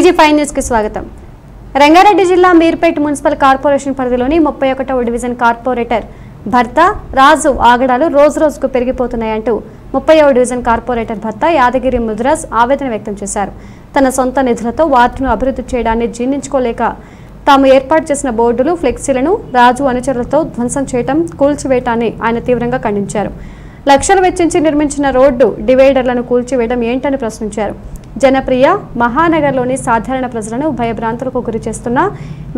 TG5 news కి స్వాగతం. రంగారెడ్డి జిల్లా మీర్పేట్ మున్సిపల్ కార్పొరేషన్ పరిధిలోని 31వ డివిజన్ కార్పొరేటర్ భర్త రాజు ఆగడాలు రోజురోజుకు పెరిగిపోతున్నాయంటూ 30వ డివిజన్ కార్పొరేటర్ భర్త యాదగిరి ముద్రాజ్ ఆవేదన వ్యక్తం చేశారు. తన సొంత నిధులతో వార్డును అభివృద్ధి చేయడాన్ని జీర్ణించుకోలేక తాము ఏర్పాటు చేసిన బోర్డులు, ఫ్లెక్సీలను రాజు అనుచరులతో ధ్వంసం చేయడం, కూల్చివేయటాన్ని ఆయన తీవ్రంగా ఖండించారు. లక్షలు వెచ్చించి నిర్మించిన రోడ్డు డివైడర్లను కూల్చివేయడం ఏంటని ప్రశ్నించారు. జనప్రియ మహానగర్లోని సాధారణ ప్రజలను భయభ్రాంతులకు గురి చేస్తున్న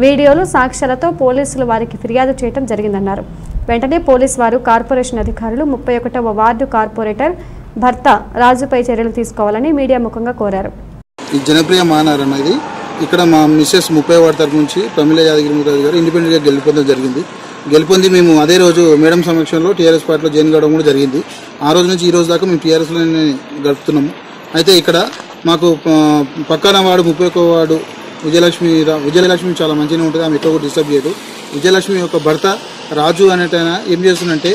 వీడియోలు, సాక్ష్యాలతో పోలీసులు వారికి ఫిర్యాదు చేయడం జరిగిందన్నారు. వెంటనే పోలీసు వారు కార్పొరేషన్ అధికారులు 31వ వార్డు కార్పొరేటర్ భర్త రాజుపై చర్యలు తీసుకోవాలని మీడియా ముఖంగా కోరారు. ఈ జనప్రియ మహానగర్ అనేది ఇక్కడ మా మిస్సెస్ 30వ వార్డు తరఫు నుంచి ప్రమిళ యాదగిరి ముద్రాజ్ గారు ఇండిపెండెంట్గా గెలుపొందడం జరిగింది. గెలుపొంది మేము అదే రోజు మేడం సమక్షంలో టీఆర్ఎస్ పార్టీలో జాయిన్ కావడం కూడా జరిగింది. ఆ రోజు నుంచి ఈ రోజు దాకా మేము టీఆర్ఎస్లోనే గడుపుతున్నాము. అయితే ఇక్కడ మాకు పక్కన వాడు 31వ వార్డు విజయలక్ష్మి చాలా మంచిగా ఉంటుంది. ఆమె ఎక్కువ డిస్టర్బ్ చేయదు. విజయలక్ష్మి యొక్క భర్త రాజు అనేటైనా ఏం చేస్తుందంటే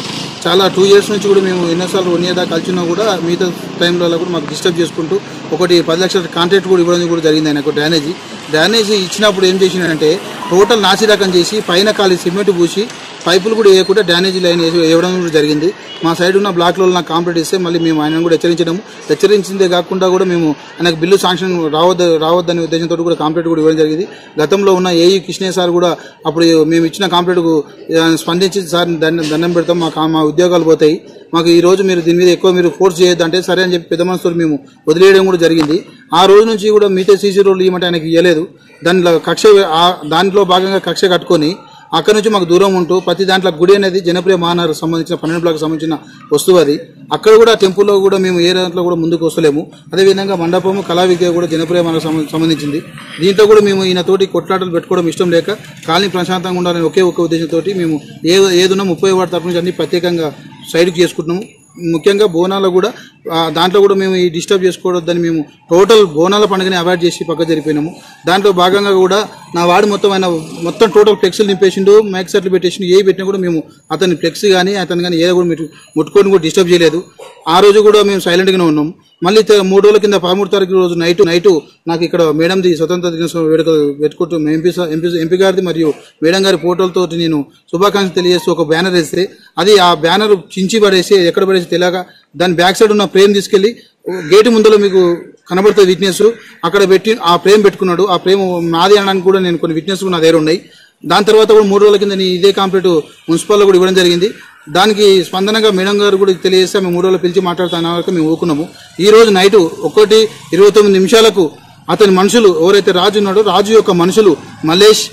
చాలా 2 years నుంచి కూడా మేము ఎన్నోసార్లు 1 year దాకా కలిసినా కూడా మిగతా టైంలో కూడా మాకు డిస్టర్బ్ చేసుకుంటూ ఒకటి 10 లక్షల కాంట్రాక్ట్ కూడా ఇవ్వడం కూడా జరిగింది. ఆయనకు డ్రైనేజీ ఇచ్చినప్పుడు ఏం చేసిందంటే టోటల్ నాసిరకం చేసి పైన ఖాళీ సిమెంట్ పూసి పైపులు కూడా వేయకుండా డ్రైనేజీ లైన్ వేయడం కూడా జరిగింది. మా సైడ్ ఉన్న బ్లాక్లో నాకు కాంప్లీట్ ఇస్తే మళ్ళీ మేము ఆయన కూడా హెచ్చరించిందే కాకుండా కూడా మేము ఆయనకు బిల్లు శాంక్షన్ రావద్దనే ఉద్దేశంతో కూడా కాంప్లీట్ కూడా ఇవ్వడం జరిగింది. గతంలో ఉన్న ఏఈ కృష్ణయ్య సార్ కూడా అప్పుడు మేము ఇచ్చిన కాంప్లీట్కు స్పందించి సార్ దండం పెడతాం, మా ఉద్యోగాలు పోతాయి, మాకు ఈ రోజు మీరు దీని మీద ఎక్కువ మీరు ఫోర్స్ చేయొద్దు అంటే సరే అని చెప్పి పెద్ద మనసుతో మేము వదిలేయడం కూడా జరిగింది. ఆ రోజు నుంచి కూడా మిగతా సీసీ రోడ్లు ఇవ్వమంటే ఆయనకి ఇవ్వలేదు. దాంట్లో భాగంగా కక్ష కట్టుకొని అక్కడ నుంచి మాకు దూరం ఉంటూ ప్రతి దాంట్లో గుడి అనేది జనప్రియ మహానగర్ సంబంధించిన 12 బ్లాక్ సంబంధించిన వస్తువు అది. అక్కడ కూడా టెంపుల్లో కూడా మేము ఏ దాంట్లో కూడా ముందుకు వస్తలేము. అదేవిధంగా మండపము, కళా విద్య కూడా జనప్రియ మహానగర్ సంబంధించింది. దీంట్లో కూడా మేము ఈయనతోటి కొట్లాటలు పెట్టుకోవడం ఇష్టం లేక కాలనీ ప్రశాంతంగా ఉండాలని ఒకే ఉద్దేశంతో మేము ఏదున్నా 30వ వార్డు తరఫు నుంచి అన్ని ప్రత్యేకంగా సైడ్కి చేసుకుంటున్నాము. ముఖ్యంగా బోనాలు కూడా దాంట్లో కూడా మేము ఈ డిస్టర్బ్ చేసుకోవద్దని మేము టోటల్ బోనాల పండుగని అవాయిడ్ చేసి పక్క జరిపోయినాము. దాంట్లో భాగంగా కూడా నా వాడు మొత్తం టోటల్ ఫ్లెక్సీలు నింపేసిండు, మైక్ సెట్లు పెట్టేసిండు. ఏ పెట్టినా కూడా మేము అతని ఫ్లెక్సీ కానీ అతను కానీ ఏదో కూడా ముట్టుకొని కూడా డిస్టర్బ్ చేయలేదు. ఆ రోజు కూడా మేము సైలెంట్గానే ఉన్నాం. మళ్ళీ 3 రోజుల కింద 13వ తారీఖు రోజు నైటు నాకు ఇక్కడ మేడంది స్వతంత్ర దినోత్సవం వేడుకలు పెట్టుకుంటూ ఎంపీ గారిది మరియు మేడం గారి ఫోటోలతో నేను శుభాకాంక్షలు తెలియజేస్తూ ఒక బ్యానర్ వేస్తే అది ఆ బ్యానర్ చించి పడేసి ఎక్కడ పడేసి తెలియక దాని బ్యాక్ సైడ్ ఉన్న ఫ్రేమ్ తీసుకెళ్లి గేటు ముందులో మీకు కనబడుతుంది విట్నెస్ అక్కడ పెట్టి ఆ ఫ్రేమ్ పెట్టుకున్నాడు. ఆ ఫ్రేమ్ నాది అనడానికి కూడా నేను కొన్ని విట్నెస్ నా దగ్గర ఉన్నాయి. దాని తర్వాత కూడా 3 రోజుల కింద ఇదే కంప్లీట్ మున్సిపల్లో కూడా ఇవ్వడం జరిగింది. దానికి స్పందనగా మేడం గారు కూడా తెలియజేస్తే మేము 3 రోజులు పిలిచి మాట్లాడుతున్న వరకు మేము ఊకున్నాము. ఈ రోజు నైటు 1:29 అతని మనుషులు ఎవరైతే రాజు ఉన్నాడో రాజు యొక్క మనుషులు మల్లేష్,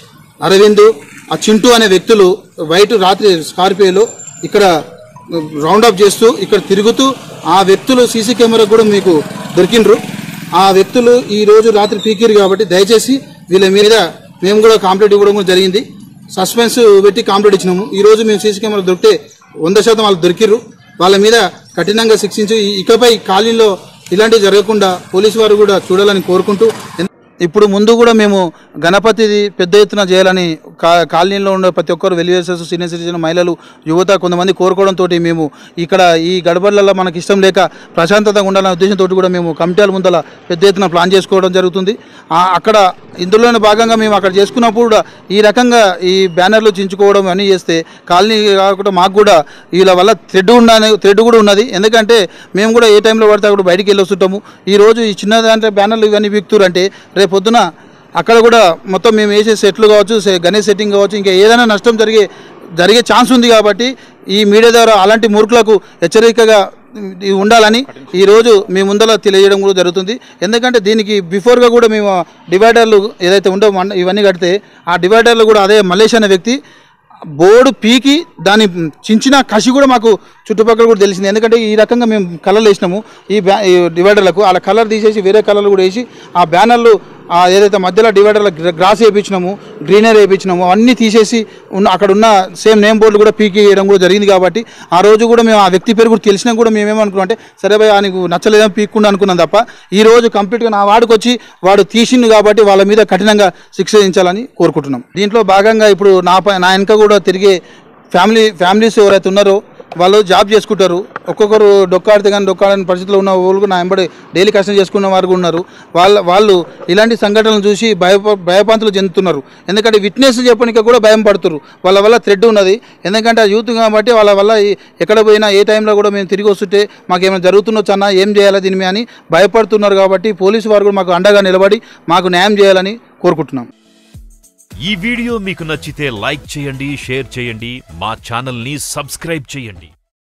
అరవింద్, ఆ చింటూ అనే వ్యక్తులు వైట్ రాత్రి స్కార్పియోలో ఇక్కడ రౌండ్ అప్ చేస్తూ ఇక్కడ తిరుగుతూ ఆ వ్యక్తులు సీసీ కెమెరా కూడా మీకు దొరికిండ్రు. ఆ వ్యక్తులు ఈ రోజు రాత్రి పీకిరు కాబట్టి దయచేసి వీళ్ళ మీద మేము కూడా కాంప్లైంట్ ఇవ్వడం కూడా జరిగింది. సస్పెన్స్ పెట్టి కాంప్లైంట్ ఇచ్చినాము. ఈ రోజు మేము సీసీ కెమెరా దొరికితే 100% వాళ్ళు దొరికిర్రు. వాళ్ళ మీద కఠినంగా శిక్షించి ఇకపై కాలనీలో ఇలాంటివి జరగకుండా పోలీసు వారు కూడా చూడాలని కోరుకుంటూ ఇప్పుడు ముందు కూడా మేము గణపతిది పెద్ద ఎత్తున చేయాలని కాలనీలో ఉండే ప్రతి ఒక్కరు వెలివేసర్స్, సీనియర్ సిటిజన్, మహిళలు, యువత కొంతమంది కోరుకోవడంతో మేము ఇక్కడ ఈ గడబడ్లలో మనకి ఇష్టం లేక ప్రశాంతంగా ఉండాలనే ఉద్దేశంతో కూడా మేము కమిటీల ముందల పెద్ద ఎత్తున ప్లాన్ చేసుకోవడం జరుగుతుంది. అక్కడ ఇందులోనే భాగంగా మేము అక్కడ చేసుకున్నప్పుడు కూడా ఈ రకంగా ఈ బ్యానర్లు చించుకోవడం అన్నీ చేస్తే కాలనీ కాకుండా మాకు కూడా వీళ్ళ వల్ల థ్రెడ్ కూడా ఉన్నది. ఎందుకంటే మేము కూడా ఏ టైంలో పడితే అక్కడ బయటికి వెళ్ళి వస్తుంటాము. ఈ రోజు ఈ చిన్న దాంట్లో బ్యానర్లు ఇవన్నీ బిగుతురు అంటే రేపు పొద్దున అక్కడ కూడా మొత్తం మేము వేసే సెట్లు కావచ్చు, గణేష్ సెట్టింగ్ కావచ్చు, ఇంకా ఏదైనా నష్టం జరిగే ఛాన్స్ ఉంది. కాబట్టి ఈ మీడియా ద్వారా అలాంటి మూర్ఖులకు హెచ్చరికగా ఉండాలని ఈరోజు మీ ముందర తెలియజేయడం కూడా జరుగుతుంది. ఎందుకంటే దీనికి బిఫోర్గా కూడా మేము డివైడర్లు ఏదైతే ఉండో ఇవన్నీ కడితే ఆ డివైడర్లు కూడా అదే మల్లేష్ అనే వ్యక్తి బోర్డు పీకి దాన్ని చించిన కసి కూడా మాకు చుట్టుపక్కల కూడా తెలిసింది. ఎందుకంటే ఈ రకంగా మేము కలర్లు వేసినాము ఈ డివైడర్లకు, అలా కలర్ తీసేసి వేరే కలర్లు కూడా వేసి ఆ బ్యానర్లు ఏదైతే మధ్యలో డివైడర్ల గ్రాస్ వేయించినాము, గ్రీనరీ వేయించినాము, అవన్నీ తీసేసి అక్కడ ఉన్న సేమ్ నేమ్ బోర్డులు కూడా పీకి వేయడం కూడా జరిగింది. కాబట్టి ఆ రోజు కూడా మేము ఆ వ్యక్తి పేరు కూడా తెలిసినా కూడా మేమేమనుకున్నాం అంటే సరే భయ్ ఆయనకు నచ్చలేదని పీక్కుండా అనుకున్నాం తప్ప ఈ రోజు కంప్లీట్గా నా వాడికి వచ్చి వాడు తీసిండు కాబట్టి వాళ్ళ మీద కఠినంగా శిక్ష విధించాలని కోరుకుంటున్నాం. దీంట్లో భాగంగా ఇప్పుడు నా వెనక కూడా తిరిగే ఫ్యామిలీస్ ఎవరైతే ఉన్నారో వాళ్ళు జాబ్ చేసుకుంటారు. ఒక్కొక్కరు డొక్కాడితే కానీ డొక్కాడని పరిస్థితిలో ఉన్న వాళ్ళు నా వెంబడి డైలీ కష్టం చేసుకున్న వారు ఉన్నారు. వాళ్ళు ఇలాంటి సంఘటనలు చూసి భయపాంతులు చెందుతున్నారు. ఎందుకంటే విట్నెస్ చెప్పడానికి కూడా భయం పడుతున్నారు. వాళ్ళ వల్ల థ్రెడ్ ఉన్నది. ఎందుకంటే ఆ యూత్ కాబట్టి వాళ్ళ వల్ల ఎక్కడ పోయినా ఏ టైంలో కూడా మేము తిరిగి వస్తుంటే మాకేమైనా జరుగుతుండొచ్చు అన్న, ఏం చేయాలా దీని అని భయపడుతున్నారు. కాబట్టి పోలీసు వారు కూడా మాకు అండగా నిలబడి మాకు న్యాయం చేయాలని కోరుకుంటున్నాం. ఈ వీడియో మీకు నచ్చితే లైక్ చేయండి, షేర్ చేయండి, మా ఛానల్ని సబ్స్క్రైబ్ చేయండి.